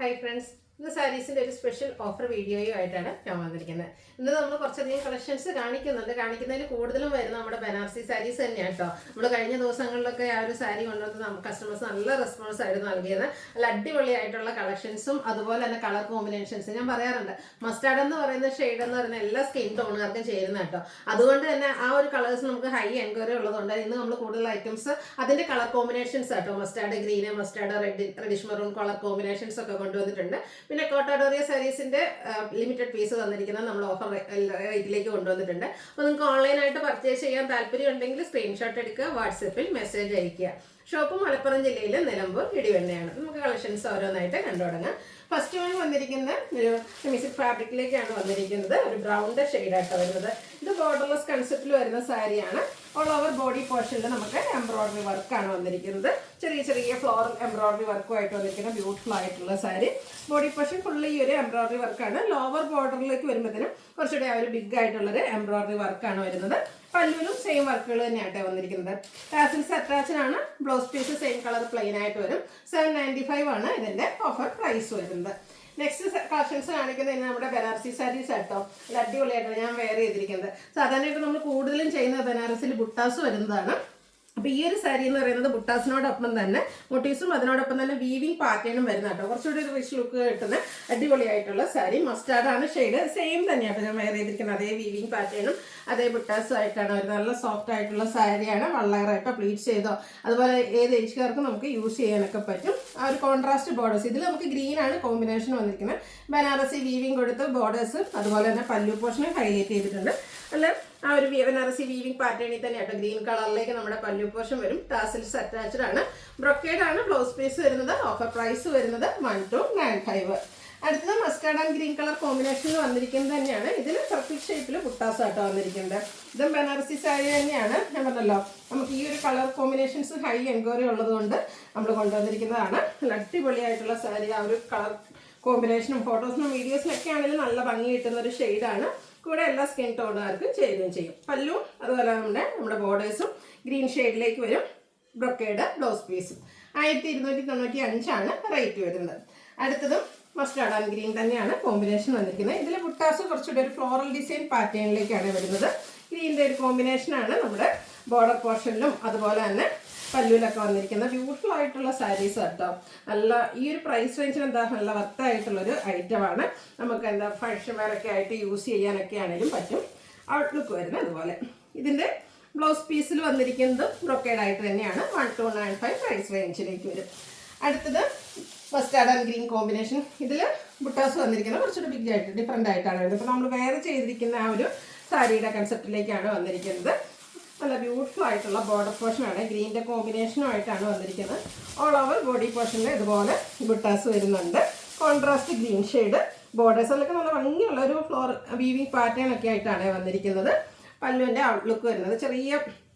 Hi friends, ഇന്ന് സാരീസിൻ്റെ ഒരു special offer വീഡിയോയുമായിട്ടാണ് ഞാൻ വന്നിരിക്കുന്നത്. ഇന്ന് നമ്മൾ കുറച്ചധികം കളക്ഷൻസ് കാണിക്കുന്നതിൽ കൂടുതലും വരുന്ന നമ്മുടെ ബനാറസി സാരീസ് തന്നെയാണ് കേട്ടോ. നമ്മൾ കഴിഞ്ഞ ദിവസങ്ങളിലൊക്കെ ആ ഒരു സാരി കൊണ്ടുവന്ന് കസ്റ്റമേഴ്സ് നല്ല റെസ്പോൺസ് ആയിട്ട് നൽകിയത്. നല്ല അടിപൊളിയായിട്ടുള്ള കളക്ഷൻസും അതുപോലെ തന്നെ കളർ കോമ്പിനേഷൻസ് ഞാൻ പറയാറുണ്ട്. മസ്റ്റാർഡ് എന്ന് പറയുന്ന ഷെയ്ഡ് എന്ന് പറയുന്ന എല്ലാ സ്കിൻ ടോണുകാർക്കും ചേരുന്ന കേട്ടോ. അതുകൊണ്ട് തന്നെ ആ ഒരു കളേഴ്സ് നമുക്ക് ഹൈ എൻക്വയറി ഉള്ളതുകൊണ്ട് ഇന്ന് നമ്മൾ കൂടുതൽ ഐറ്റംസ് അതിൻ്റെ കളർ കോമ്പിനേഷൻസ് കേട്ടോ. Mustard green, mustard reddish maroon colour combinations ഒക്കെ കൊണ്ടുവന്നിട്ടുണ്ട്. പിന്നെ കോട്ടാഡോറിയ സാരീസിന്റെ ലിമിറ്റഡ് പീസ് തന്നിരിക്കുന്നത് നമ്മൾ ഓഫർ റേറ്റിലേക്ക് കൊണ്ടുവന്നിട്ടുണ്ട്. അപ്പോൾ നിങ്ങൾക്ക് ഓൺലൈനായിട്ട് പർച്ചേസ് ചെയ്യാൻ താല്പര്യം ഉണ്ടെങ്കിൽ സ്ക്രീൻഷോട്ട് എടുക്കുക, വാട്സപ്പിൽ മെസ്സേജ് അയയ്ക്കുക. ഷോപ്പ് മലപ്പുറം ജില്ലയിലെ നിലമ്പൂർ ഇടിവണ്ണയാണ്. നമുക്ക് കളക്ഷൻസ് ഓരോന്നായിട്ട് കണ്ടു തുടങ്ങാം. ഫസ്റ്റ് വൺ വന്നിരിക്കുന്ന ഒരു മിക്സഡ് ഫാബ്രിക്കിലേക്കാണ് വന്നിരിക്കുന്നത്. ഒരു ബ്രൗണിൻ്റെ ഷെയ്ഡായിട്ട് വരുന്നത്. ഇത് ബോർഡർലെസ് കൺസെപ്റ്റിൽ വരുന്ന സാരിയാണ്. ഓൾ ഓവർ ബോഡി പോർഷനിൽ നമുക്ക് എംബ്രോയിഡറി വർക്കാണ് വന്നിരിക്കുന്നത്. ചെറിയ ചെറിയ ഫ്ലോറൽ എംബ്രോയിഡറി വർക്കുമായിട്ട് വന്നിരിക്കുന്ന ബ്യൂട്ടിഫുൾ ആയിട്ടുള്ള സാരി. ബോഡി പോർഷൻ ഫുള്ള് ഈ ഒരു എംബ്രോയിഡറി വർക്കാണ്. ലോവർ ബോർഡറിലേക്ക് വരുമ്പോഴത്തേനും കുറച്ചുകൂടി ആ ഒരു ബിഗ് ആയിട്ടുള്ളൊരു എംബ്രോയിഡറി വർക്കാണ് വരുന്നത്. പല്ലുവിലും സെയിം വർക്കുകൾ തന്നെയാട്ടെ വന്നിരിക്കുന്നത്. ടാസിൽസ് അറ്റാച്ച്ഡ് ആണ്. Blouse piece same colour plain ആയിട്ട് വരും. 795 ആണ് ഇതിൻ്റെ ഓഫർ പ്രൈസ് വരുന്നത്. നെക്സ്റ്റ് കളക്ഷൻസ് കാണിക്കുന്നത് നമ്മുടെ ബനാറസി സാരീസ് ആട്ടോ. നല്ല അടിപൊളിയായിട്ടാണ് ഞാൻ വെയർ ചെയ്തിരിക്കുന്നത്. സാധാരണയായിട്ട് നമ്മൾ കൂടുതലും ചെയ്യുന്ന ബനാറസിൽ ബുട്ടാസ് വരുന്നതാണ്. അപ്പോൾ ഈ ഒരു സാരി എന്ന് പറയുന്നത് ബുട്ടാസിനോടൊപ്പം തന്നെ മോട്ടീവ്സും അതിനോടൊപ്പം തന്നെ വീവിങ് പാറ്റേണും വരുന്ന കേട്ടോ. കുറച്ചുകൂടി ഒരു റിച്ച് ലുക്ക് കിട്ടുന്ന അടിപൊളിയായിട്ടുള്ള സാരി. മസ്റ്റാർഡാണ് ഷെയ്ഡ്. സെയിം തന്നെയാട്ടോ ഞാൻ വെയർ ചെയ്തിരിക്കുന്നത്. അതേ വീവിങ് പാറ്റേണും അതേ ബുട്ടാസും ആയിട്ടാണ് വരുന്നത്. നല്ല സോഫ്റ്റ് ആയിട്ടുള്ള സാരിയാണ്. വള്ളയറായിട്ടോ പ്ലീറ്റ് ചെയ്തോ അതുപോലെ ഏത് ഏജ്കാർക്കും നമുക്ക് യൂസ് ചെയ്യാനൊക്കെ പറ്റും. ആ ഒരു കോൺട്രാസ്റ്റ് ബോർഡേഴ്സ് ഇതിൽ നമുക്ക് ഗ്രീൻ ആണ് കോമ്പിനേഷൻ വന്നിരിക്കുന്നത്. ബനാറസി വീവിങ് കൊടുത്ത് ബോർഡേഴ്സ് അതുപോലെ തന്നെ പല്ലു പോർഷനെ ഹൈലൈറ്റ് ചെയ്തിട്ടുണ്ട്. അല്ല ആ ഒരു ബനാറസി വീവിങ് പാറ്റേണിൽ തന്നെ കേട്ടോ. ഗ്രീൻ കളറിലേക്ക് നമ്മുടെ പല്ലു പോർഷൻ വരും. ടാസിൽസ് അറ്റാച്ച്ഡ് ആണ്. ബ്രൊക്കേഡ് ആണ് ബ്ലൗസ് പീസ് വരുന്നത്. ഓഫർ പ്രൈസ് വരുന്നത് 1295. അടുത്തത് മസ്റ്റാർഡ് ആൻഡ് ഗ്രീൻ കളർ കോമ്പിനേഷനിൽ വന്നിരിക്കുന്നത് തന്നെയാണ്. ഇതിൽ സർക്കിൾ ഷേപ്പിൽ ബുട്ടാസ് ആട്ടോ വന്നിരിക്കുന്നത്. ഇതും ബനാറസി സാരി തന്നെയാണ്. ഞാൻ പറഞ്ഞല്ലോ നമുക്ക് ഈ ഒരു കളർ കോമ്പിനേഷൻസ് ഹൈ എൻക്വയറി ഉള്ളതുകൊണ്ട് നമ്മൾ കൊണ്ടുവന്നിരിക്കുന്നതാണ്. നല്ല അടിപൊളിയായിട്ടുള്ള സാരി. ആ ഒരു കളർ കോമ്പിനേഷനും ഫോട്ടോസിനും വീഡിയോസിനൊക്കെ ആണെങ്കിലും നല്ല ഭംഗി കിട്ടുന്ന ഒരു ഷെയ്ഡാണ്. കൂടെ എല്ലാ സ്കിൻ ടോണുകാർക്കും ചേരുകയും ചെയ്യും. പല്ലും അതുപോലെ നമ്മുടെ ബോർഡേഴ്സും ഗ്രീൻ ഷെയ്ഡിലേക്ക് വരും. ബ്രൊക്കേഡ് ബ്ലൗസ് പീസും 1295 ആണ് റേറ്റ് വരുന്നത്. അടുത്തതും മസ്റ്റാർഡ് ആൻഡ് ഗ്രീൻ തന്നെയാണ് കോമ്പിനേഷൻ വന്നിരിക്കുന്നത്. ഇതിൽ ബുട്ടാസ് കുറച്ചുകൂടി ഒരു ഫ്ലോറൽ ഡിസൈൻ പാറ്റേണിലേക്കാണ് വരുന്നത്. ഗ്രീനിൻ്റെ ഒരു കോമ്പിനേഷനാണ് നമ്മുടെ ബോർഡർ പോർഷനിലും അതുപോലെ തന്നെ പല്ലുവിലൊക്കെ വന്നിരിക്കുന്ന ബ്യൂട്ടിഫുൾ ആയിട്ടുള്ള സാരീസ് കേട്ടോ. നല്ല ഈ ഒരു പ്രൈസ് റേഞ്ചിന് എന്താ നല്ല വർത്തായിട്ടുള്ളൊരു ഐറ്റമാണ്. നമുക്ക് എന്താ ഫംഗ്ഷൻ വെയറൊക്കെ ആയിട്ട് യൂസ് ചെയ്യാനൊക്കെ ആണെങ്കിലും പറ്റും. ഔട്ട്ലുക്ക് വരുന്നത് അതുപോലെ. ഇതിൻ്റെ ബ്ലൗസ് പീസിൽ വന്നിരിക്കുന്നത് ബ്രൊക്കേഡ് ആയിട്ട് തന്നെയാണ്. 1295 പ്രൈസ് റേഞ്ചിലേക്ക് വരും. അടുത്തത് മസ്റ്റാർഡ് ആൻഡ് ഗ്രീൻ കോമ്പിനേഷൻ. ഇതിൽ ബുട്ടാസ് വന്നിരിക്കുന്നത് കുറച്ചുകൂടി ബിഗ് ആയിട്ട് ഡിഫറെൻ്റ് ആയിട്ടാണ് വരുന്നത്. ഇപ്പോൾ നമ്മൾ വെയർ ചെയ്തിരിക്കുന്ന ആ ഒരു സാരിയുടെ കൺസെപ്റ്റിലേക്കാണ് വന്നിരിക്കുന്നത്. നല്ല ബ്യൂട്ടിഫുൾ ആയിട്ടുള്ള ബോർഡർ പോർഷനാണ്. ഗ്രീൻ്റെ കോമ്പിനേഷനുമായിട്ടാണ് വന്നിരിക്കുന്നത്. ഓൾ ഓവർ ബോഡി പോർഷനിൽ ഇതുപോലെ ബുട്ടാസ് വരുന്നുണ്ട്. കോൺട്രാസ്റ്റ് ഗ്രീൻ ഷെയ്ഡ് ബോർഡേഴ്സ് അതിലൊക്കെ നല്ല ഭംഗിയുള്ള ഒരു ഫ്ലോർ വീവിങ് പാറ്റേൺ ഒക്കെ ആയിട്ടാണ് വന്നിരിക്കുന്നത്. പല്ലുവിൻ്റെ ഔട്ട്ലുക്ക് വരുന്നത് ചെറിയ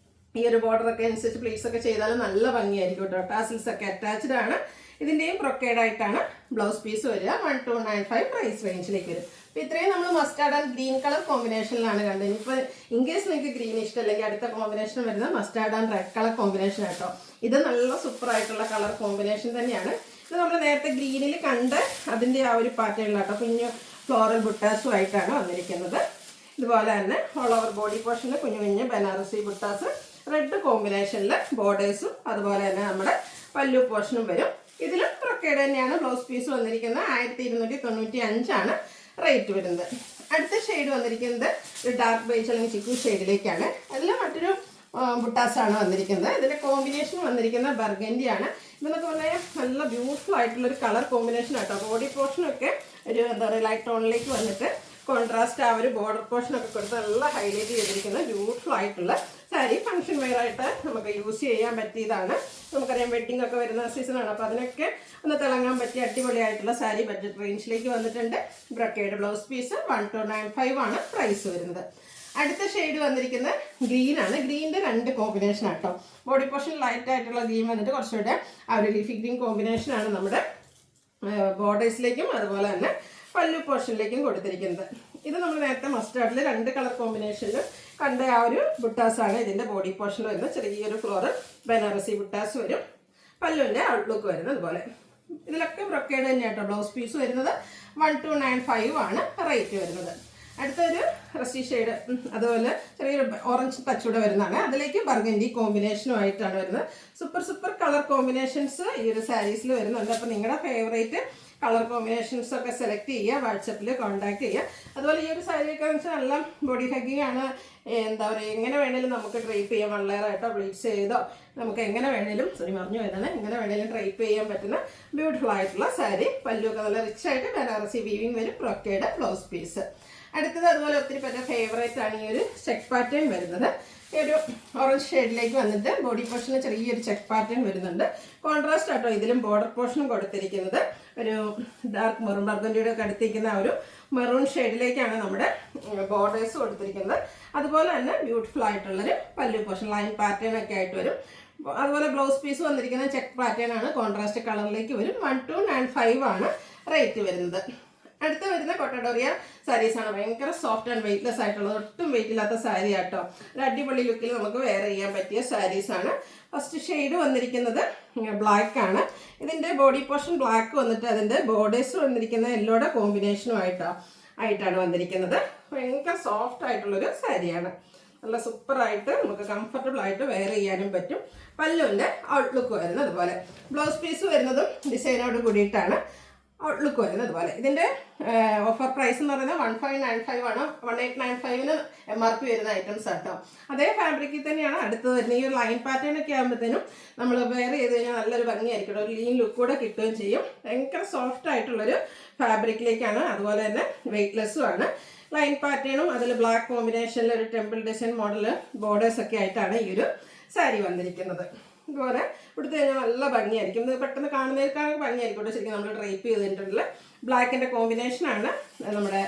ഈ ഒരു ബോർഡറൊക്കെ അനുസരിച്ച് പ്ലീറ്റ്സ് ഒക്കെ ചെയ്താൽ നല്ല ഭംഗിയായിരിക്കും കേട്ടോ. ടാസിൽസ് ഒക്കെ അറ്റാച്ച്ഡ് ആണ്. ഇതിൻ്റെയും ബ്രൊക്കേഡ് ആയിട്ടാണ് ബ്ലൗസ് പീസ് വരിക. 1295 പ്രൈസ് റേഞ്ചിലേക്ക് വരും. അപ്പോൾ ഇത്രയും നമ്മൾ മസ്റ്റാർഡ് ആൻഡ് ഗ്രീൻ കളർ കോമ്പിനേഷനിലാണ് കണ്ടത്. ഇപ്പോൾ ഇൻ കേസ് നിങ്ങൾക്ക് ഗ്രീൻ ഇഷ്ടമല്ലെങ്കിൽ അടുത്ത കോമ്പിനേഷൻ വരുന്നത് mustard and red colour combination ആട്ടോ. ഇത് നല്ല സൂപ്പറായിട്ടുള്ള കളർ കോമ്പിനേഷൻ തന്നെയാണ്. ഇത് നമ്മൾ നേരത്തെ ഗ്രീനിൽ കണ്ട് അതിൻ്റെ ആ ഒരു പാറ്റേണിലാട്ടോ കുഞ്ഞു ഫ്ലോറൽ ബുട്ടാസും ആയിട്ടാണ് വന്നിരിക്കുന്നത്. ഇതുപോലെ തന്നെ ഓൾ ഓവർ ബോഡി പോർഷനിൽ കുഞ്ഞു കുഞ്ഞ് ബനാറസി ബുട്ടാസ് റെഡ് കോമ്പിനേഷനിൽ ബോർഡേഴ്സും അതുപോലെ തന്നെ നമ്മുടെ പല്ലു പോർഷനും വരും. ഇതിലും ബ്രൊക്കേഡ് തന്നെയാണ് ബ്ലൗസ് പീസ് വന്നിരിക്കുന്നത്. 1295 ആണ് റേറ്റ് വരുന്നത്. അടുത്ത ഷെയ്ഡ് വന്നിരിക്കുന്നത് ഒരു ഡാർക്ക് ബേജ് അല്ലെങ്കിൽ ചിക്കു ഷെയ്ഡിലേക്കാണ്. അതിൽ മറ്റൊരു ബുട്ടാസാണ് വന്നിരിക്കുന്നത്. ഇതിൻ്റെ കോമ്പിനേഷൻ വന്നിരിക്കുന്നത് ബർഗൻഡിയാണ്. ഇതെന്നൊക്കെ പറഞ്ഞാൽ നല്ല ബ്യൂട്ടിഫുൾ ആയിട്ടുള്ളൊരു കളർ കോമ്പിനേഷൻ ആട്ടോ. ബോഡി പോർഷനൊക്കെ ഒരു എന്താ പറയുക ലൈറ്റ് ടോണിലേക്ക് വന്നിട്ട് കോൺട്രാസ്റ്റ് ആ ഒരു ബോർഡർ പോർഷനൊക്കെ കൊടുത്ത് നല്ല ഹൈലൈറ്റ് ചെയ്തിരിക്കുന്ന ബ്യൂട്ടിഫുൾ ആയിട്ടുള്ള സാരി. ഫംഗ്ഷൻ വെയർ ആയിട്ട് നമുക്ക് യൂസ് ചെയ്യാൻ പറ്റിയതാണ്. നമുക്കറിയാം വെഡ്ഡിംഗ് ഒക്കെ വരുന്ന സീസണാണ്. അപ്പോൾ അതിനൊക്കെ ഒന്ന് തിളങ്ങാൻ പറ്റിയ അടിപൊളിയായിട്ടുള്ള സാരി ബഡ്ജറ്റ് റേഞ്ചിലേക്ക് വന്നിട്ടുണ്ട്. ബ്രൊക്കേഡ് ബ്ലൗസ് പീസ് 1295 ആണ് പ്രൈസ് വരുന്നത്. അടുത്ത ഷെയ്ഡ് വന്നിരിക്കുന്നത് ഗ്രീനാണ്. ഗ്രീനിൻ്റെ 2 കോമ്പിനേഷൻ ആട്ടോ. ബോഡി പോർഷൻ ലൈറ്റ് ആയിട്ടുള്ള ഗ്രീൻ വന്നിട്ട് കുറച്ചുകൂടെ ആ ഒരു ലീഫി ഗ്രീൻ കോമ്പിനേഷനാണ് നമ്മുടെ ബോർഡേഴ്സിലേക്കും അതുപോലെ തന്നെ പല്ലു പോർഷനിലേക്കും കൊടുത്തിരിക്കുന്നത്. ഇത് നമ്മൾ നേരത്തെ മസ്റ്റാർഡിൽ 2 കളർ കോമ്പിനേഷനിൽ കണ്ട ആ ഒരു ബുട്ടാസാണ് ഇതിൻ്റെ ബോഡി പോർഷനിൽ വരുന്നത്. ചെറിയൊരു ഫ്ലോറൽ ബനാറസി ബുട്ടാസ് വരും. പല്ലുവിൻ്റെ ഔട്ട്ലുക്ക് വരുന്നത് അതുപോലെ. ഇതിലൊക്കെ ബ്രൊക്കേഡ് തന്നെയാണ് കേട്ടോ. ബ്ലൗസ് പീസ് വരുന്നത് 1295 ആണ് റേറ്റ് വരുന്നത്. അടുത്തൊരു റസ്റ്റി ഷെയ്ഡ്, അതുപോലെ ചെറിയൊരു ഓറഞ്ച് ടച്ചൂടെ വരുന്നതാണ്. അതിലേക്ക് ബർഗൻഡി കോമ്പിനേഷനുമായിട്ടാണ് വരുന്നത്. സൂപ്പർ കളർ കോമ്പിനേഷൻസ് ഈ ഒരു സാരീസിൽ വരുന്നുണ്ട്. അപ്പോൾ നിങ്ങളുടെ ഫേവറേറ്റ് കളർ കോമ്പിനേഷൻസ് ഒക്കെ സെലക്ട് ചെയ്യുക, വാട്സപ്പിൽ കോൺടാക്ട് ചെയ്യുക. അതുപോലെ ഈ ഒരു സാരിയൊക്കെ എന്ന് വെച്ചാൽ നല്ല ബോഡി ഹഗ്ഗിങ് ആണ്. എന്താ പറയുക, എങ്ങനെ വേണേലും നമുക്ക് ഡ്രൈപ്പ് ചെയ്യാം. വള്ളേറായിട്ടോ ബ്ലീച്ച് ചെയ്തോ നമുക്ക് എങ്ങനെ വേണേലും, മറിഞ്ഞു പോയതാണ്, എങ്ങനെ വേണേലും ഡ്രൈപ്പ് ചെയ്യാൻ പറ്റുന്ന ബ്യൂട്ടിഫുൾ ആയിട്ടുള്ള സാരി. പല്ലുമൊക്കെ നല്ല റിച്ച് ആയിട്ട് ബനാറസി വീവിങ് വരും. Brocade blouse piece. അടുത്തത് അതുപോലെ ഒത്തിരി പേരുടെ ഫേവറേറ്റ് ആണ് ഈ ഒരു ചെക്ക് പാറ്റേൺ വരുന്നത്. ഈ ഒരു ഓറഞ്ച് ഷെയ്ഡിലേക്ക് വന്നിട്ട് ബോഡി പോർഷന് ചെറിയൊരു ചെക്ക് പാറ്റേൺ വരുന്നുണ്ട്. കോൺട്രാസ്റ്റ് ആട്ടോ ഇതിലും ബോർഡർ പോർഷനും കൊടുത്തിരിക്കുന്നത്. ഒരു ഡാർക്ക് മെറൂൺ ബർഗൻഡിയുടെ ഒക്കെ അടുത്തിരിക്കുന്ന ആ ഒരു മെറൂൺ ഷെയ്ഡിലേക്കാണ് നമ്മുടെ ബോർഡേഴ്സ് കൊടുത്തിരിക്കുന്നത്. അതുപോലെ തന്നെ ബ്യൂട്ടിഫുൾ ആയിട്ടുള്ളൊരു പല്ലു പോർഷൻ ലൈൻ പാറ്റേൺ ഒക്കെ ആയിട്ട് വരും. അതുപോലെ ബ്ലൗസ് പീസ് വന്നിരിക്കുന്ന ചെക്ക് പാറ്റേൺ ആണ്, കോൺട്രാസ്റ്റ് കളറിലേക്ക് വരും. 1295 ആണ് റേറ്റ് വരുന്നത്. അടുത്ത് വരുന്ന കൊട്ടഡോറിയ സാരീസാണ്. ഭയങ്കര സോഫ്റ്റ് ആൻഡ് വെയ്റ്റ്ലെസ് ആയിട്ടുള്ളത്, ഒട്ടും വെയിറ്റ് ഇല്ലാത്ത സാരി ആട്ടോ. ഒരു അടിപൊളി ലുക്കിൽ നമുക്ക് വെയർ ചെയ്യാൻ പറ്റിയ സാരീസാണ്. ഫസ്റ്റ് ഷെയ്ഡ് വന്നിരിക്കുന്നത് ബ്ലാക്ക് ആണ്. ഇതിൻ്റെ ബോഡി പോർഷൻ ബ്ലാക്ക് വന്നിട്ട് അതിൻ്റെ ബോർഡേഴ്സ് വന്നിരിക്കുന്ന യെല്ലോയുടെ ആയിട്ടാണ് വന്നിരിക്കുന്നത്. ഭയങ്കര സോഫ്റ്റ് ആയിട്ടുള്ളൊരു സാരിയാണ്. നല്ല സൂപ്പറായിട്ട് നമുക്ക് കംഫർട്ടബിൾ ആയിട്ട് വെയർ ചെയ്യാനും പറ്റും. പല്ലുവിൻ്റെ ഔട്ട്ലുക്ക് വരുന്നത് അതുപോലെ. ബ്ലൗസ് പീസ് വരുന്നതും ഡിസൈനോട് കൂടിയിട്ടാണ് ഔട്ട്ലുക്ക് വരുന്നത് അതുപോലെ. ഇതിൻ്റെ ഓഫർ പ്രൈസ് എന്ന് പറയുന്നത് 1595 ആണ്. 1895 MRP വരുന്ന ഐറ്റംസ് ആട്ടോ. അതേ ഫാബ്രിക്കിൽ തന്നെയാണ് അടുത്തത് വരുന്നത്. ഈ ഒരു ലൈൻ പാറ്റേൺ ഒക്കെ ആകുമ്പോഴത്തേനും നമ്മൾ വെയർ ചെയ്ത് കഴിഞ്ഞാൽ നല്ലൊരു ഭംഗിയായിരിക്കും. ഒരു ലീൻ ലുക്ക് കൂടെ കിട്ടുകയും ചെയ്യും. ഭയങ്കര സോഫ്റ്റ് ആയിട്ടുള്ളൊരു ഫാബ്രിക്കിലേക്കാണ്. അതുപോലെ തന്നെ വെയ്റ്റ്ലെസ്സും ആണ്. ലൈൻ പാറ്റേണും അതിൽ ബ്ലാക്ക് കോമ്പിനേഷനിൽ ഒരു ടെമ്പിൾ ഡിസൈൻ മോഡൽ ബോർഡേഴ്സ് ഒക്കെ ആയിട്ടാണ് ഈ ഒരു സാരി വന്നിരിക്കുന്നത്. ഇതുപോലെ കൊടുത്തു കഴിഞ്ഞാൽ നല്ല ഭംഗിയായിരിക്കും. ഇത് പെട്ടെന്ന് കാണുന്നതിനേക്കാൾ ഭംഗിയായിരിക്കും കേട്ടോ. ശരിക്കും നമ്മൾ ഡ്രൈപ്പ് ചെയ്തിട്ടുള്ള ബ്ലാക്കിൻ്റെ കോമ്പിനേഷനാണ് നമ്മുടെ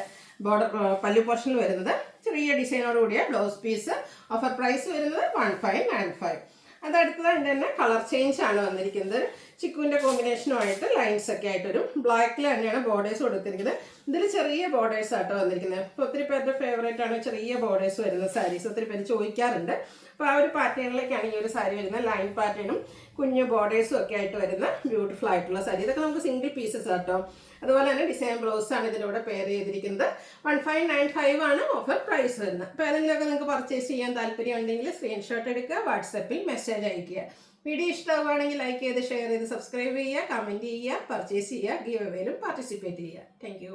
ബോർഡർ പല്ലു പോർഷനിൽ വരുന്നത്. ചെറിയ ഡിസൈനോട് കൂടിയ ബ്ലൗസ് പീസ്. ഓഫർ പ്രൈസ് വരുന്നത് 1595. അതടുത്തത് അതിൻ്റെ തന്നെ കളർ ചേഞ്ച് ആണ് വന്നിരിക്കുന്നത്. ചിക്കുവിൻ്റെ കോമ്പിനേഷനുമായിട്ട് ലൈൻസ് ഒക്കെ ആയിട്ട് വരും. ബ്ലാക്കിൽ തന്നെയാണ് ബോർഡേഴ്സ് കൊടുത്തിരിക്കുന്നത്. ഇതിൽ ചെറിയ ബോർഡേഴ്സ് ആട്ടോ വന്നിരിക്കുന്നത്. ഇപ്പോൾ ഒത്തിരി പേരുടെ ഫേവറേറ്റ് ആണ് ചെറിയ ബോർഡേഴ്സ് വരുന്ന സാരീസ്. ഒത്തിരി പേര് ചോദിക്കാറുണ്ട്. അപ്പോൾ ആ ഒരു പാറ്റേണിലേക്കാണ് ഈ ഒരു സാരി വരുന്നത്. ലൈൻ പാറ്റേണും കുഞ്ഞു ബോർഡേഴ്സും ഒക്കെ ആയിട്ട് വരുന്ന ബ്യൂട്ടിഫുൾ ആയിട്ടുള്ള സാരി. ഇതൊക്കെ നമുക്ക് സിംഗിൾ പീസസ് ആട്ടോ. അതുപോലെ തന്നെ ഡിസൈൻ ബ്ലൗസ് ആണ് ഇതിലൂടെ പെയർ ചെയ്തിരിക്കുന്നത്. 1595 ആണ് ഓഫർ പ്രൈസ് വരുന്നത്. അപ്പോൾ ഏതെങ്കിലുമൊക്കെ നിങ്ങൾക്ക് പർച്ചേസ് ചെയ്യാൻ താല്പര്യം ഉണ്ടെങ്കിൽ സ്ക്രീൻഷോട്ട് എടുക്കുക, വാട്സപ്പിൽ മെസ്സേജ് അയയ്ക്കുക. വീഡിയോ ഇഷ്ടമാവുകയാണെങ്കിൽ ലൈക്ക് ചെയ്ത് ഷെയർ ചെയ്ത് സബ്സ്ക്രൈബ് ചെയ്യുക, കമൻറ്റ് ചെയ്യുക, പർച്ചേസ് ചെയ്യുക, ഗീവ് അവേയിലും പാർട്ടിസിപ്പേറ്റ് ചെയ്യുക. താങ്ക്